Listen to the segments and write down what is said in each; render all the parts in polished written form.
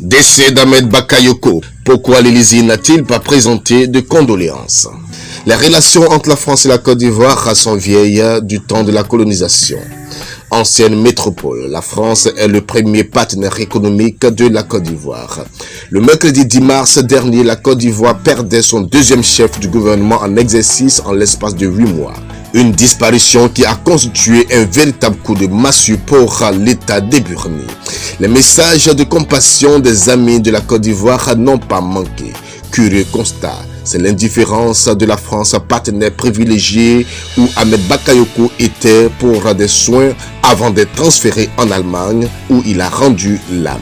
Décès d'Ahmed Bakayoko. Pourquoi l'Élysée n'a-t-il pas présenté de condoléances? Les relations entre la France et la Côte d'Ivoire sont vieilles du temps de la colonisation. Ancienne métropole, la France est le premier partenaire économique de la Côte d'Ivoire. Le mercredi 10 mars dernier, la Côte d'Ivoire perdait son deuxième chef du gouvernement en exercice en l'espace de 8 mois. Une disparition qui a constitué un véritable coup de massue pour l'État déburné. Les messages de compassion des amis de la Côte d'Ivoire n'ont pas manqué. Curieux constat, c'est l'indifférence de la France, partenaire privilégié où Ahmed Bakayoko était pour des soins avant d'être transféré en Allemagne où il a rendu l'âme.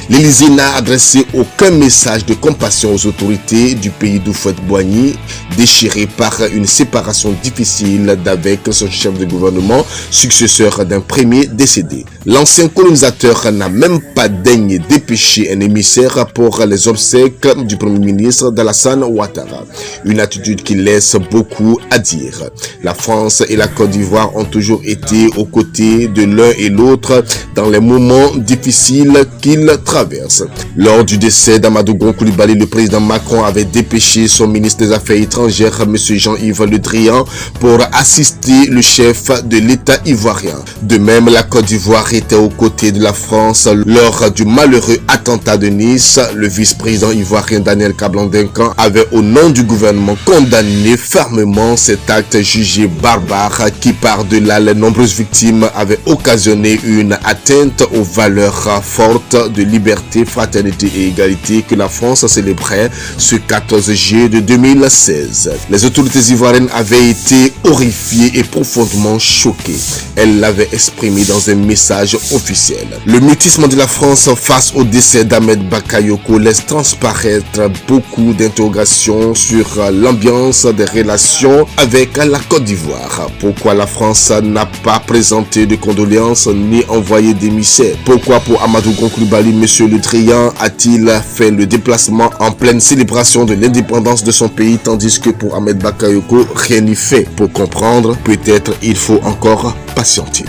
L'Élysée n'a adressé aucun message de compassion aux autorités du pays d'Houphouët-Boigny, déchiré par une séparation difficile d'avec son chef de gouvernement, successeur d'un premier décédé. L'ancien colonisateur n'a même pas daigné dépêcher un émissaire pour les obsèques du Premier ministre d'Alassane Ouattara. Une attitude qui laisse beaucoup à dire. La France et la Côte d'Ivoire ont toujours été aux côtés de l'un et l'autre dans les moments difficiles qu'ils traversent. Lors du décès d'Amadou Gon Coulibaly, le président Macron avait dépêché son ministre des Affaires étrangères, M. Jean-Yves Le Drian, pour assister le chef de l'État ivoirien. De même, la Côte d'Ivoire était aux côtés de la France lors du malheureux attentat de Nice. Le vice-président ivoirien Daniel Kablan-Duncan avait, au nom du gouvernement, condamné fermement cet acte jugé barbare qui, par-delà les nombreuses victimes, avait occasionné une atteinte aux valeurs fortes de liberté, fraternité et égalité que la France célébrait ce 14 juillet de 2016. Les autorités ivoiriennes avaient été horrifiées et profondément choquées. Elles l'avaient exprimé dans un message officiel. Le mutisme de la France face au décès d'Ahmed Bakayoko laisse transparaître beaucoup d'interrogations sur l'ambiance des relations avec la Côte d'Ivoire. Pourquoi la France n'a pas présenté de condoléances ni envoyé d'émissaires? Pourquoi pour Amadou Gon Coulibaly, M. Le Drian a-t-il fait le déplacement en pleine célébration de l'indépendance de son pays, tandis que pour Ahmed Bakayoko, rien n'y fait? Pour comprendre, peut-être il faut encore patienter.